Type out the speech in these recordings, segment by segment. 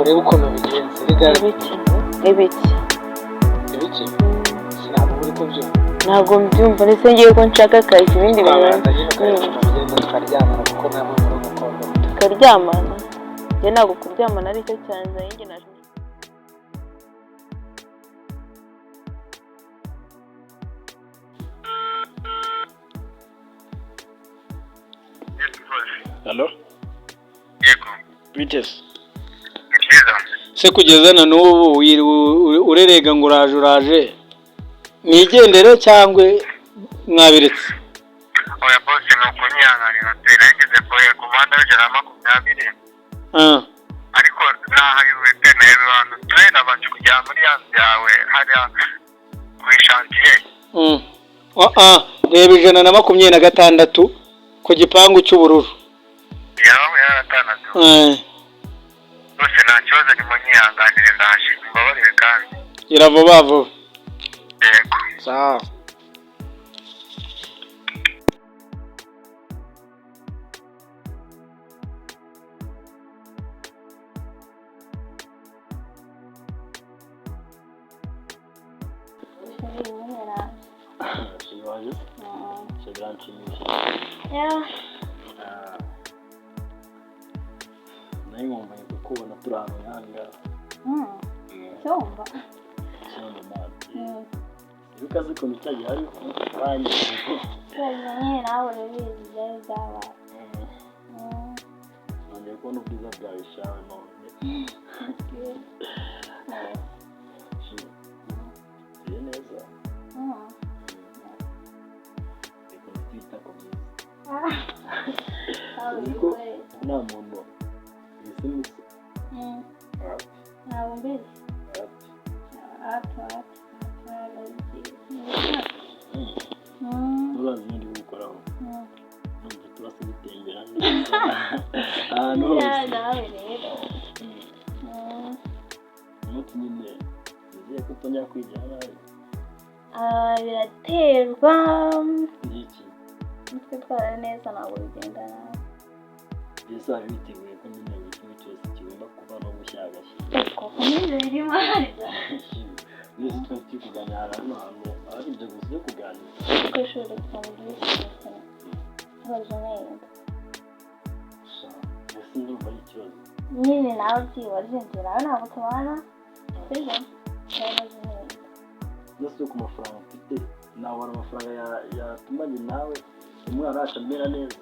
urebe ukuntu bigenze ibiki sinabwo uri kubyumva ntabwo mbyumva ndetse ngiye ko nshaka akazi ibindi bintu tukaryamana kuko nta muntu uri gukunda tukaryamana njye ntabwo kuryamana ari cyo cyanzanye njye naje Hello? Yego. Biteze. Nziza. Se kugeza na n'ubu urerega ngo uraje nigendere cyangwa mwabiretse? Oya boss no kunyangarira terengeze koye ku muhanda w'ijana 20. Ariko nahayiwe neza abantu train abanje kujya muri yanzu yawe hariya ku ishantiye. Reba 126 ku gipangu cy'ubururu. Yawe yaratanaze. Bose nta kibazo ni munyihanganire ndaje mbabarire kandi. Irava vuba. Yego. Sawa. Nayumva kubona turano yanga. Cyumva. Ukazi ko mitaje hari banye. Cyane nawe rebizi byari byabaye. None ko n'ubwiza bwawe shawe none. Neza. Nta muntu isimisi ntabwo mbizi urazi n'indi gukoraho ntabwo turasa gutembera ahantu hose nawe rero umunsi nyine ugiye kutongera kwigira nabi biraterwa n'iki twitwara neza ntabwo bigenda nabi mbese wari witeguye ko nyine buri kimwe cyose kigomba kuba no gushyagashya koko n'ibyo birimo harya mbese twari turi kuganira hano ari ibyo gusa byo kuganira ku ishuri twamubwise abaje neza mbese ndumva ari ikibazo nyine nawe byibaze njye nawe ntabwo tubana sibyo turabaje neza byose ku mafaranga mfite nawe hari amafaranga yatumanye nawe umwana wacu amera neza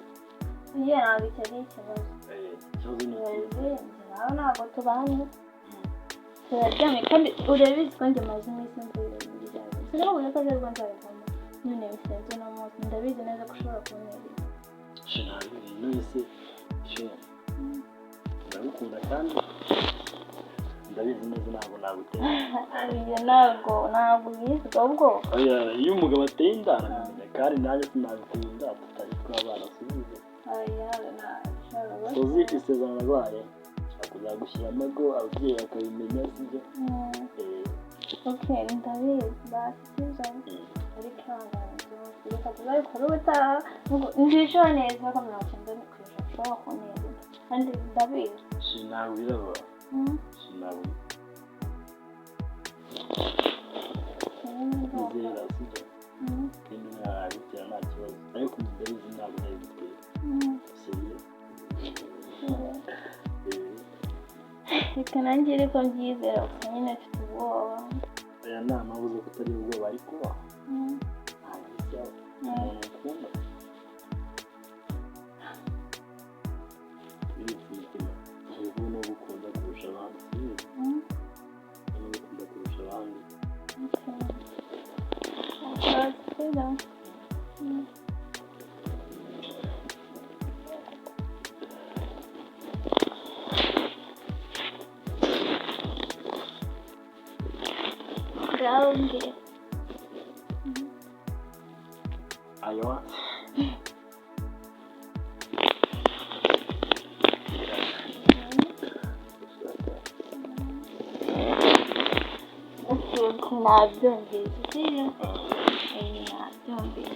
njye ntabwo icyo ari ikibazo ikibazo ni njye nawe ntabwo tubana turaryamye kandi urabizi ko njye maze iminsi mvuye muri bya bintu sinabonye ko rero nzabivamo none bisenze no munsi ndabizi neza ko ushobora kuntera sinabizi nese ndagukunda kandi ndabizi neza ntabwo nagutera ntabwo bizi ubwo iyo umugabo ateye inda aramenya kandi nanjye sinabikunda tutari twabana subize tuzi isezerano rwayo kuzagushyira amago ababyeyi bakabimenya sibyo ndabizi basize ariko reka tuzabikora ubutaha njisho neza bakamenya cyane kurusha ushobora kuneza kandi ndabizi sinabwiraba sinabwira izera sibyo kandi ntabitera nta kibazo ariko ndabizi ntabwo nabitera sibyo reka nanjye ariko mbyizera gusa nyine mfite ubwoba aya nta mpamvu zo kutagira ubwoba ariko ntabwo bijyaho umuntu ukunda birifitemo ubu ni ugukunda kurusha abandi sibyo ni ugukunda kurusha abandi grounded. Iowa. Nabyumvise sibyo nabyumvise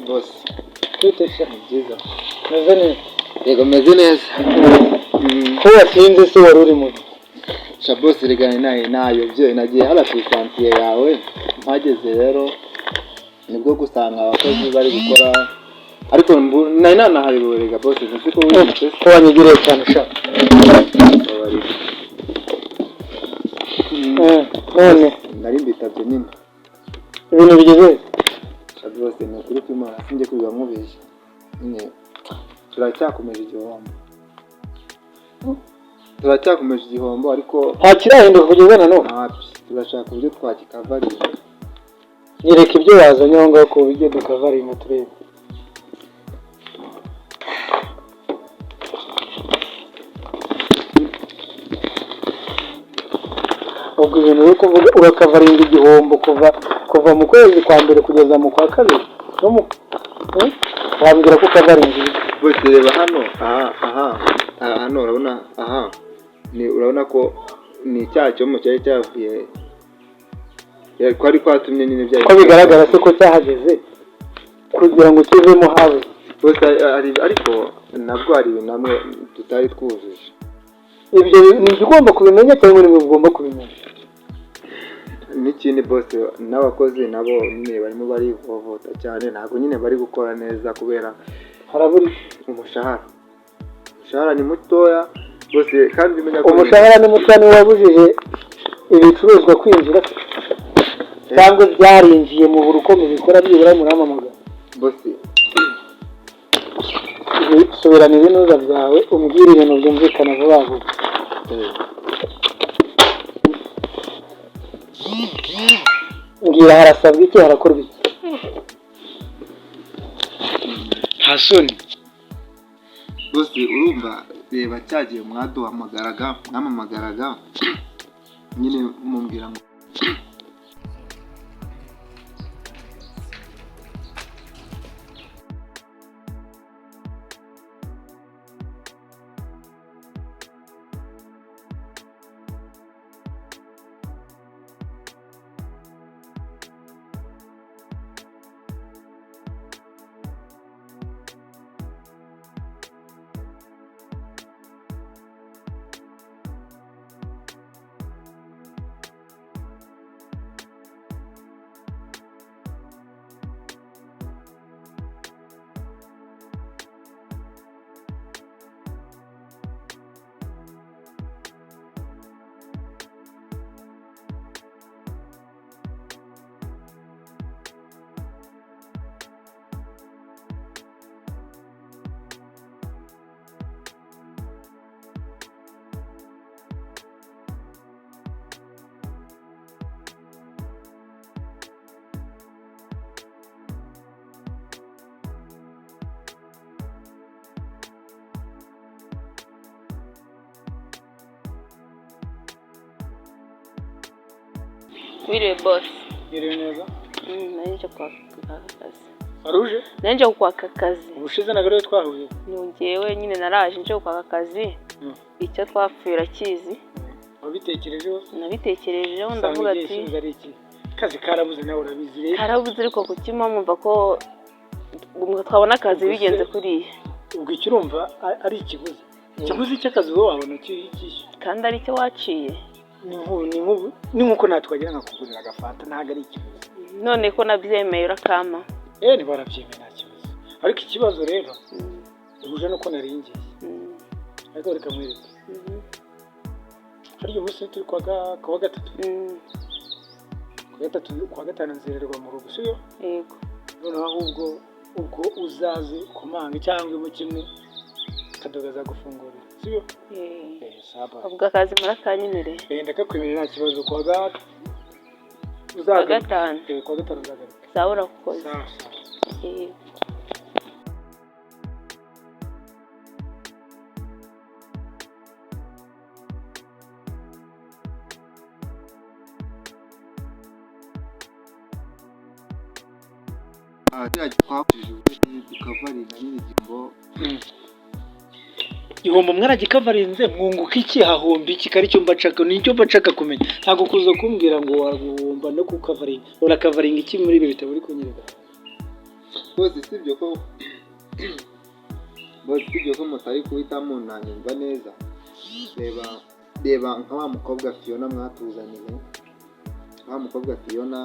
Boss. Kwitesha byiza. Meze neza. Yego meze neza. Ko wasinze se wari uri mu Boss rigana nayo byo nagiye hala ku santier yawe mpageze rero nibwo gusanga abakozi bari gukora ariko nari nanahayoborega boss nzi ko wigeze ko wanyigire cyane sha none nari mbitabye nyine ibintu bigeze boss ni kuri kwimana sinjye kwiga mubeshya nyine turacyakomeje igihombo ariko nta kirahinduka kugeza none turashaka uburyo twakikavarira nyereka ibyo wazanye aho ngaho ko bijye dukavarira turebe ubwo ibintu uri kuvuga urakavaringa igihombo kuva mu kwezi kwa mbere kugeza mu kwa kabiri wambwira ko ukavaringa bose reba hano hano urabona urabona ko ni icyaha cyo mu cyari cyavuye kwari kwatumye nyine byaje ko bigaragara se ko cyahageze kugira ngo kivemo hawe bose ariko nabwo hari ibintu namwe tutari twujuje ibyo ni igomba kubimenya cyangwa ni mugomba kubimenya n'ikindi bose n'abakozi nabo nyine barimo bari kuvota cyane ntabwo nyine bari gukora neza kubera haraburi umushahara ni mutoya bose kandi bimenya ko umushahara ni mutoya ni wabujije ibicuruzwa kwinjira cyangwa byarinjiye mu burukombe bikora byibura muramamaga bose subirana ibinoza byawe umbwire ibintu byumvikana vuba vuba ngira harasabwa iki harakorwa iki nta soni bose urumva reba cyagiye mwamamagaraga nyine mumbwira ngo Wiriwe boss. Wiriwe neza? Nanje kwaka akazi. Aruje? Nanje kwaka akazi. Ubushize nagare twahuye. Nyongewe nyine naraje nje kwaka akazi. Icyo twapfira kizi. Wabitekerejeho? Nabitekerejeho ndavuga ati kazi karabuze nawe urabizi rero. Karabuze ariko kukima mumva ko twabona akazi bigenze kuriye. Ubwo icyo urumva ari ikiguzi. Ikiguzi cy'akazi wowe wabona iki kandi ari cyo waciye. Ni nkuko natwagira nkakugurira agafanta ntago ari ikibazo none ko nabyemeye urakama ni barabyemeye nta kibazo ariko ikibazo rero uje nuko naringiye ariko reka mwereke hari umunsi turi kwa gatatu kwa gatanu nzererwa mu rugo siyo yego noneho ahubwo ubwo uzaze kumanga cyangwa mu kimwe kadogaza gufungurira siyo saba ubwo akazi murakanyinire ndakakwemerera nta kibazo kwa gatanu uzagaruka sawa urakoze sawa twapfije ubundi tukavarira nyine igimbo igihombo mwaragikavarinze mwunguka iki hahomba iki kari cyo mbacaka nicyo mbacaka kumenya ntago kuza kumbwira ngo waguhomba no kukavaringa urakavaringa iki muri ibi bitabo uri kunyereka bose sibyo ko mutari kuhitamo ntanyumva neza reba nka wa mukobwa Fiona mwatuzaniye Fiona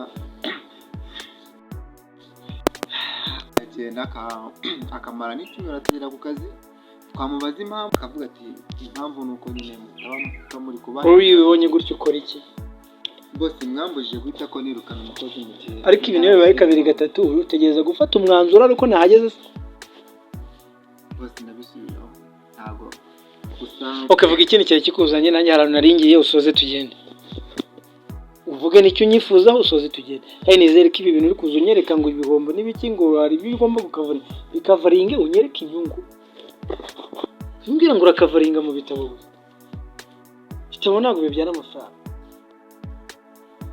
agenda akamara n'icyumweru atagera ku kazi twamubaza impamvu akavuga ati impamvu nuko nyine mutaba muri kubaha ubibonye gutyo ukora iki bose mwambujije guhita ko nirukana umukozi mu gihe ariko ibintu bibaye 2 utegereza gufata umwanzuro ariko nahageze bose nabisubiraho ntago gusa vuga ikintu cyari kikuzanye nanjye harano naringiye usoze tugende uvuge nicyo unyifuzaho usoze tugende kandi nizere ko ibi bintu uri kuzunyereka ngo ibihombo n'ibiki ngo hari bigomba bikavaringe unyereke inyungu ntumbwira ngo urakavaringa mu bitabo bitabo ntabwo bibyana amafaranga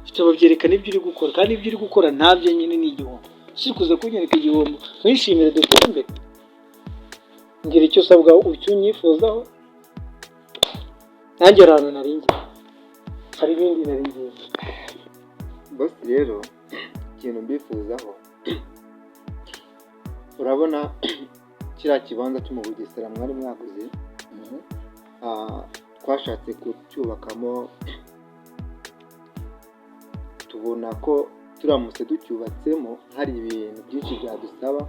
bitabo byerekana ibyo uri gukora kandi ibyo uri gukora ntabyo nyine ni igihombo si kuza kunyereka igihombo mwishimire dukore imbere ngira icyo usabwa icyo unyifuzaho nanjye harano naringiye hari ibindi naringiye boss rero ikintu mbifuzaho urabona kiriya kibanza cyo mu Bugesera mwari mwaguze twashatse kucyubakamo tubona ko turamutse ducyubatsemo hari ibintu byinshi byadusaba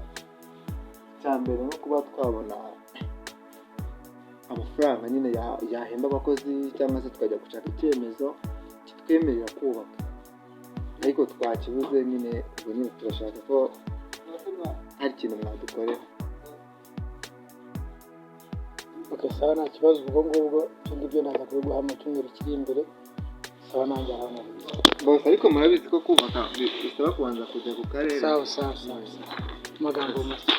cya mbere no kuba twabona amafaranga nyine yahemba abakozi cyangwa se tukajya gushaka icyemezo kitwemerera kubaka ariko twakibuze nyine ubwo nyine turashaka ko hari ikintu mwadukorera sawa nta kibazo ubwo ngubwo ikindi byo naza kubiguha mu cyumweru kiri imbere sawa nanjye harano bose ariko murabizi ko kubaka bisaba kubanza kujya ku karere sawa amagambo make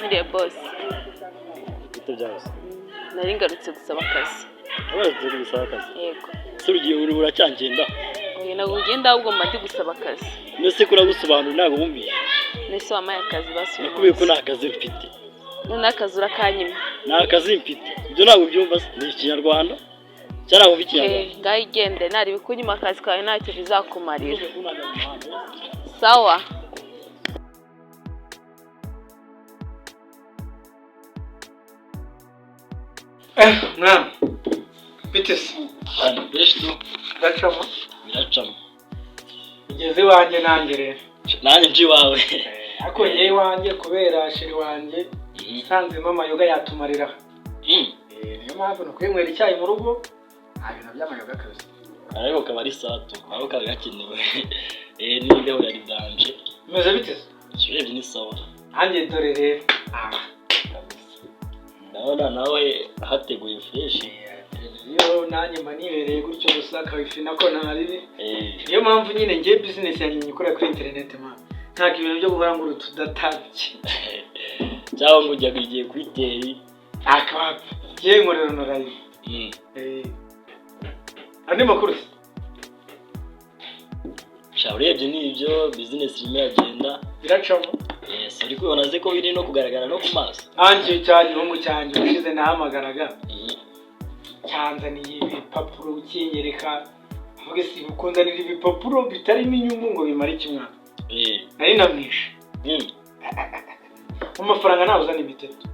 Muriya boss Bito byose nari ngarutse gusaba akazi abaje gusaba akazi yego surugiye uracyangenda oya nago ugenda ahubwo mandi gusaba akazi nese kuragusobanura ntago bumbiye nese wamaye akazi basuye nakubiye ko nta kazi mfite none akazi urakanyima nta kazi mfite ibyo ntabwo byumva ni ikinyarwanda cyangwa ngo ikinyarwanda ngaho igende nari bikunyima akazi kawe ntacyo bizakumarira sawa mwana bitese cyane best biracamo ugeze iwanjye nanjye rero nanjye nje iwawe ariko njye iwanjye kubera sheri wanjye nsanzemo amayoga yatumarira niyo mpamvu nukwinywera icyayi mu rugo nta bintu by'amayoga kabisa ariko kaba ari sato aho kaba gakenewe n'imbeho yari danje bimeze bitese urebye ni sawa nanjye dore rero ndabona nawe hateguye fresh iyo nanjye mba nibereye gutyo gusa kabifi nako ntari niyo mpamvu nyine ngiye business yanjye nyikora kuri internet man ntabwo ibintu byo guhora ngo tudatabye cyangwa ngo ujya kwigiye kuri teri akaba ngiye nkorera no live andi makuru urebye n'ibyo business irimo iragenda biracamo uri kubona ze ko biri no kugaragara no ku maso anjye cyane no mu cyane ushize nahamagaraga cyanzaniye ibipapuro ukinyereka avuga si ukunzanira ibipapuro bitarimo inyungu ngo bimare ikimwana nari namwishe amafaranga ntabuzana imiteto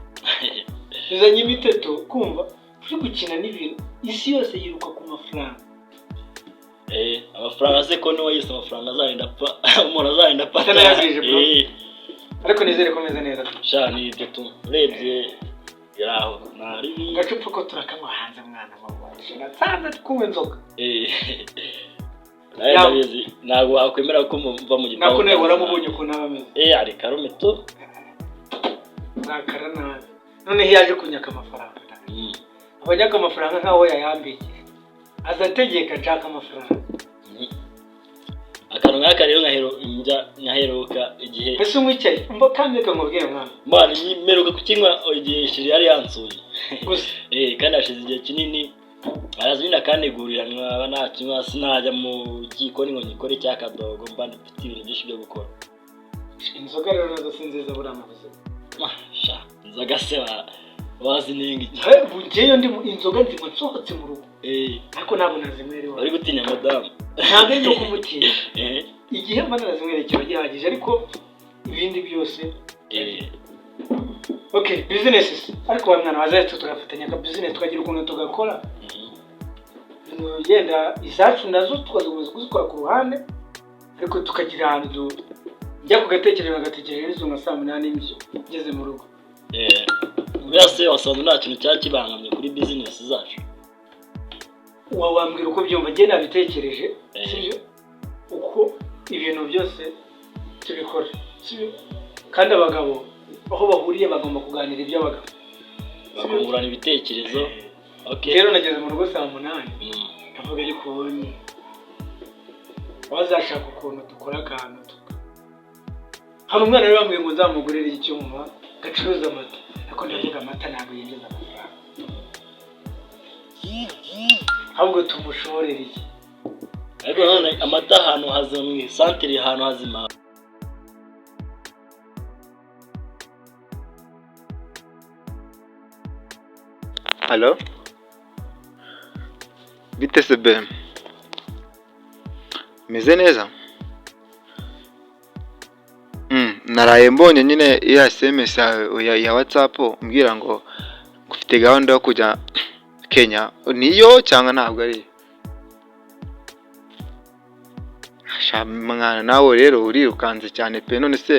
uzanye imiteto kumva uri gukina n'ibintu isi yose yiruka ku mafaranga amafaranga se ko niwe yise amafaranga azagenda apfa umuntu azagenda apfa atanayagije bro ariko nizere ko meze neza cyane ibyo tu urebye yaraho nari gacupa ko turakanywa hanze mwana wawe natsanze tukunywa inzoga nabizi ntabwo wakwemera ko mva mu gitabo nako nawe waramubonye ko nabameze ari karume tu nakara nabi none yaje kunyaka amafaranga abanyaka amafaranga nkaho yayambiye azategeka nshaka amafaranga akantu nk'aka rero nkaheruka igihe ese umwicaye mbo kandi reka nkubwire mwana mbana mperuka kukinywa igihe shiri yari yansuye gusa kandi hashize igihe kinini arazi nyine akanegurira nkaba nakinywa sinajya mu gikoni ngo nyikore cy'akadogo mba ndafite ibintu byinshi byo gukora. Inzoga rero nazo sinziza buri amavuze sha inzoga se wazinenga iki bungeyo ndi inzoga nzima nsohotse mu rugo ariko ntabwo nazimwerewe ari gutinya madamu ntabwo ari no kumutinya igihe mba nazimwerekera gihagije ariko ibindi byose okay business ariko bamwana bazaye tugafatanya ka business tukagira ukuntu tugakora yenda izacu nazo tukazokomeza kuzikora ku ruhande ariko tukagira ahantu njya kugatekereza nagatekereza nka 8 n'imvyo ngeze mu rugo Ubese wasanze nta kintu cyakibangamye kuri business zacu. Wambwira uko byumva je nabitekereje sibyo uko ibintu byose tubikora sibyo kandi abagabo aho bahuriye bagomba kuganira iby'abagabo bakungurana ibitekerezo. Okay rero nageze mu rugo 8 ndavuga yuko ubonye wazashaka ukuntu dukora akantu hari umwana rero bambwiye ngo nzamugurire icyuma gacuruza amata ariko ndavuga amata ntabwo yinjiza amafaranga ahubwo tumushorere iki ariko none amata ahantu hazimwe santere ahantu hazima. Halo bite sebe meze neza naraye mbonye nyine ya SMS ya WhatsApp umbwira ngo ufite gahunda yo kujya Kenya niyo cyangwa ntabwo ari mwana nawe rero urirukanze cyane pe none se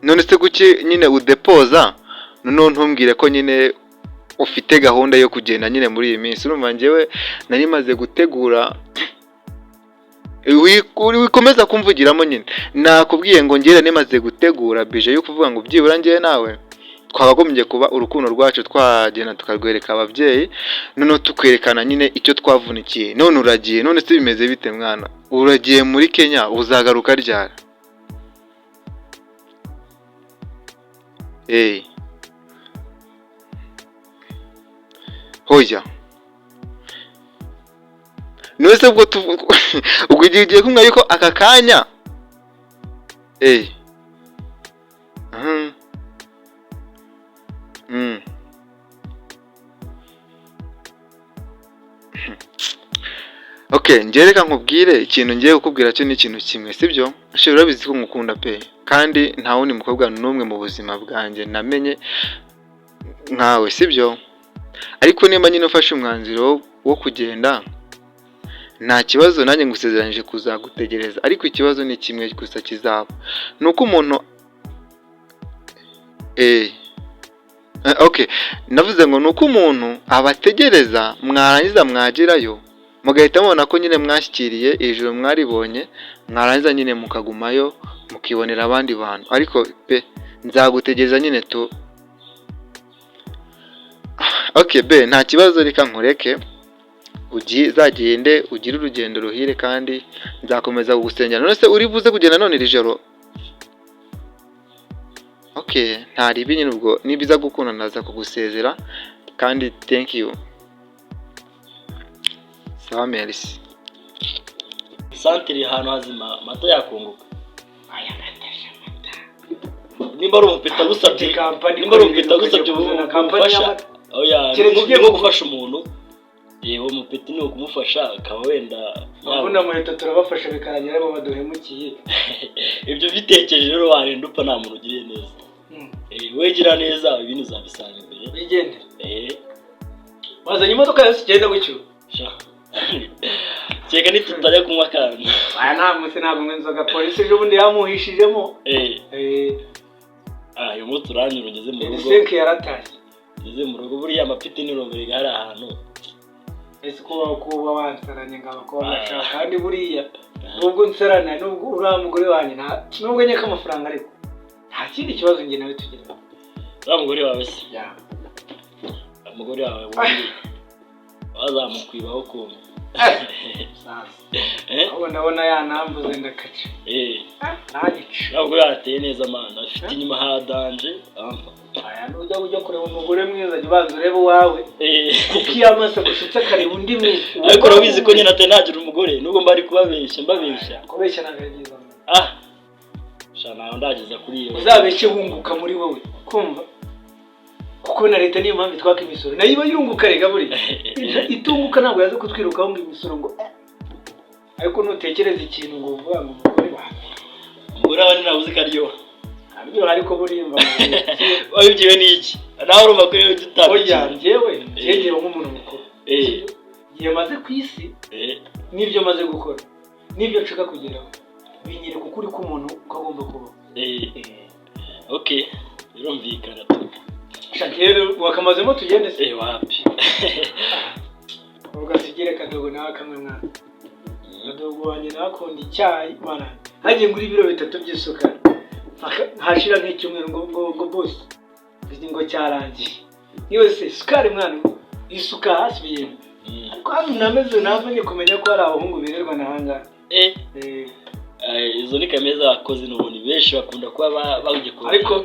none se kuki nyine udepoza none ntumbwire ko nyine ufite gahunda yo kugenda nyine muri iyi minsi urumva njyewe nari maze gutegura wikomeza kumvugiramo nyine nakubwiye ngo ngere nemaze gutegura bije yo kuvuga ngo byibura njyewe nawe twabagombye kuba urukundo rwacu twagenda tukarwereka ababyeyi none tukwerekana nyine icyo twavunikiye none uragiye none se bimeze bite mwana uragiye muri Kenya uzagaruka ryara hoya none se ubwo ugiye kumwe ariko aka kanya okay ngereka nkubwire ikintu ngiye kukubwira cyo ni ikintu kimwe sibyo ashobora urabizi ko ngukunda pe kandi nta wundi mukobwa n'umwe mu buzima bwanjye namenye nkawe sibyo ariko nimba nyine ufashe umwanzuro wo kugenda nta kibazo nanjye ngusezeranyije kuzagutegereza ariko ikibazo ni kimwe gusa kizaba nuko umuntu okay navuze ngo nuko umuntu abategereza mwarangiza mwagerayo mugahita mubona ko nyine mwashyikiriye ijoro mwaribonye mwarangiza nyine mukagumayo mukibonera abandi bantu ariko pe nzagutegereza nyine tu okay be nta kibazo reka nkureke uzagende ugire urugendo ruhire kandi nzakomeza kugusengera none se uri buze kugenda none iri joro okay ntari ibi nyine ubwo nibiza gukunda ndaza kugusezera kandi thank you sawa merci santere ahantu hazima mata yakunguka aya natasha mata nimba ari umupeta gusabye nimba ari umupeta gusabye ubufasha oya ngiye gufasha umuntu yewe umupeta ni ukumufasha akaba wenda abona mu leta turabafasha bikarangira abo baduhemukiye ibyo bitekereje rero warenda upfa nta muntu ugiriye neza wegira neza ibintu uzabisanga imbere bigende wazanye imodoka yose igenda gutyo cyega nitutajya kunywa kandi aya nta munsi ntabwo nzoga polisi ejo bundi yamuhishijemo uyu munsi uranyura ugeze mu rugo senke yaratashye ugeze mu rugo buriya amapiti n'irongore gari ahantu ese kuba wansaranye ngaba ko bashaka kandi buriya nubwo nsarana nubwo uriya mugore wanjye nubwo nyeka amafaranga ariko nta kindi kibazo njye nawe tugira umugore wawe se umugore wawe wundi wazamukwibaho kumwe aho ndabona yanambuze ndakaca ntagice ntabwo yateye neza mana afite inyuma hadanje ujya kureba umugore mwiza jya ubanza urebe uwawe kuko iyo amaso gushitse akareba undi mwiza ariko urabizi ko nyine atanagira umugore nubwo mbari kubabeshya kubeshya nagagiza shana ndageza kuri iyo uzabeshye wunguka muri wowe kumva kuko na leta niyo mpamvu twaka imisoro nayo iba yunguka rega buri itunguka ntabwo yaza kutwirukaho ngo imisoro ngo ariko nutekereza ikintu ngo uvuga ngo umugore umugore wawe ntabuze karyoha aryo ariko burimba wabibwiwe n'iki nawe urumva ko iyo oya njyewe nk'umuntu mukuru igihe maze ku isi n'ibyo maze gukora n'ibyo nshaka kugeraho binyereka ukuri k'umuntu uko agomba kubaho okay birumvikana shakero wakamazemo tugende se wapi ugasigire Kadogo nawe kamwe mwana Kadogo wanjye nakunda icyayi mwana hagiye nguri ibiro 3 by'isukari hashira nk'icyumweru ngo boss ngo cyarangiye yose sukari mwana isuka hasi biye ariko hano nameze namenye kumenya ko ari abahungu birerwa nahanga izo ni kameza bakoze n'ubundi benshi bakunda kuba bawugiye ku ariko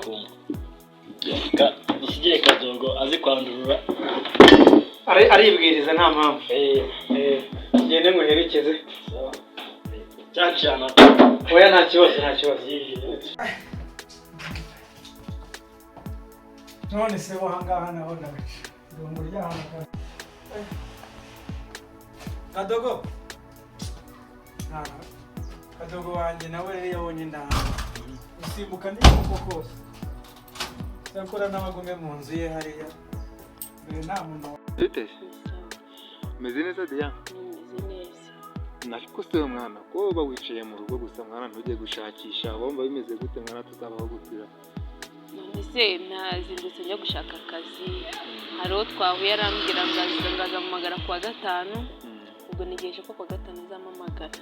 dusigire Kadogo azi kwandurura aribwiriza nta mpamvu ngende muherekeze cyacana oya nta kibazo none se wahangaha naho nagaca ndumva ryahanga Kadogo Kadogo wanjye nawe rero yabonye ndahanga usimbuka n'uko kose yakora n'abagume mu nzu ye hariya mbere nta muntu bitese meze neza Diya nariko se mwana ko uba wicaye mu rugo gusa mwana ntujye gushakisha wumva bimeze gute mwana tuzabaho gutira ese nazindutse njya gushaka akazi hariho twahuye arambwira ngo azamamagara kuwa gatanu ubwo nigeje ko kuwa gatanu azamamagara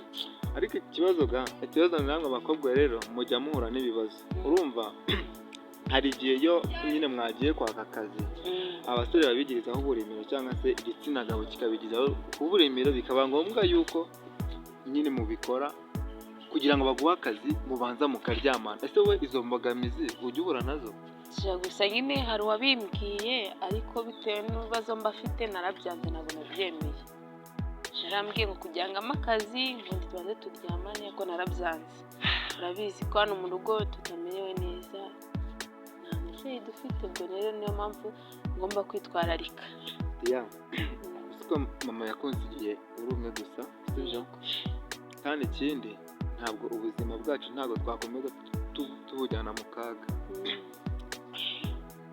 ariko ikibazo namwe abakobwa rero mujya muhura n'ibibazo urumva hari igihe yo nyine mwagiye kwaka akazi abasore babigirizaho uburimiro cyangwa se igitsina gabo kikabigiraho uburimiro bikaba ngombwa yuko nyine mubikora kugira ngo baguhe akazi mubanza mukaryamana ese wowe izo mbogamizi ujya uhura nazo gusa nyine hari uwabimbwiye ariko bitewe n'ibibazo mba afite narabyanze ntabwo nabyemeye yarambwiye ngo kugira ngo amakazi ngo tubanze turyamane ariko narabyanze urabizi ko hano mu rugo tutamerewe neza nta mubyeyi dufite ubwo rero niyo mpamvu ngomba kwitwararika ko mama yakunsigiye uri umwe gusa sibyo kandi ikindi ntabwo ubuzima bwacu ntabwo twakomeza tubujyana mu kaga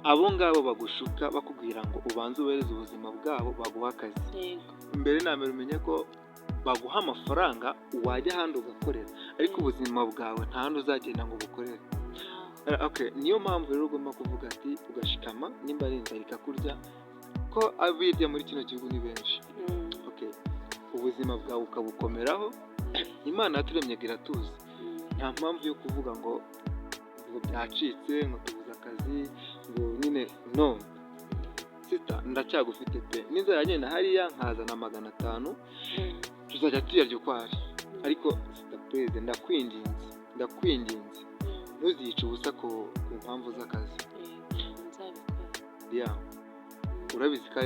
abo ngabo bagushuka bakubwira ngo ubanze ubereze ubuzima bwabo baguha akazi mbere na mbere umenye ko baguha amafaranga wajya ahandi ugakorera ariko ubuzima bwawe nta handi uzagenda ngo bukorere niyo mpamvu rero ugomba kuvuga ati ugashikama nimba ari inzara ikakurya ko abirya muri kino gihugu ni benshi ubuzima bwawe ukabukomeraho Imana yaturemye iratuzi nta mpamvu yo kuvuga ngo byacitse ngo tubuze akazi ngo nyine no sita ndacyagufite pe n'inzara nyine hariya nkazana 500 tuzajya tuyarya uko ari ariko sita please ndakwinginze ntuzice ubusa ku mpamvu z'akazi urabizi ko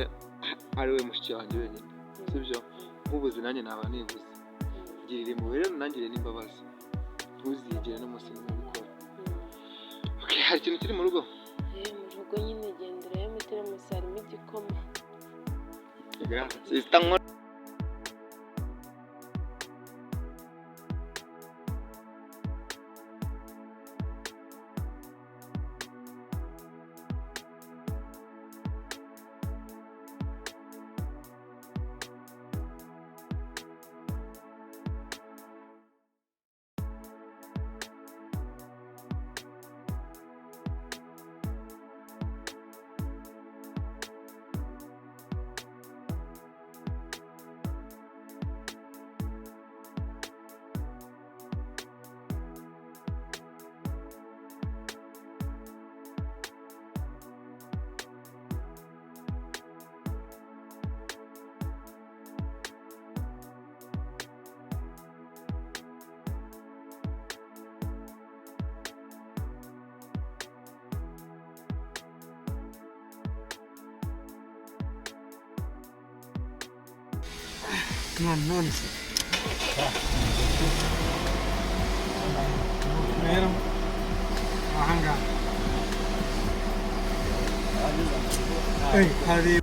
ari we mushiki wanjye wenyine sibyo nk'ubuzi nanjye naba nibuze girira impuhwe rero nangire n'imbabazi ntuzigere n'umunsi n'umwe ubikora hari ikintu kiri mu rugo mu rugo nyine gendera yo metero musi harimo igikoma none se rero ahangaha hari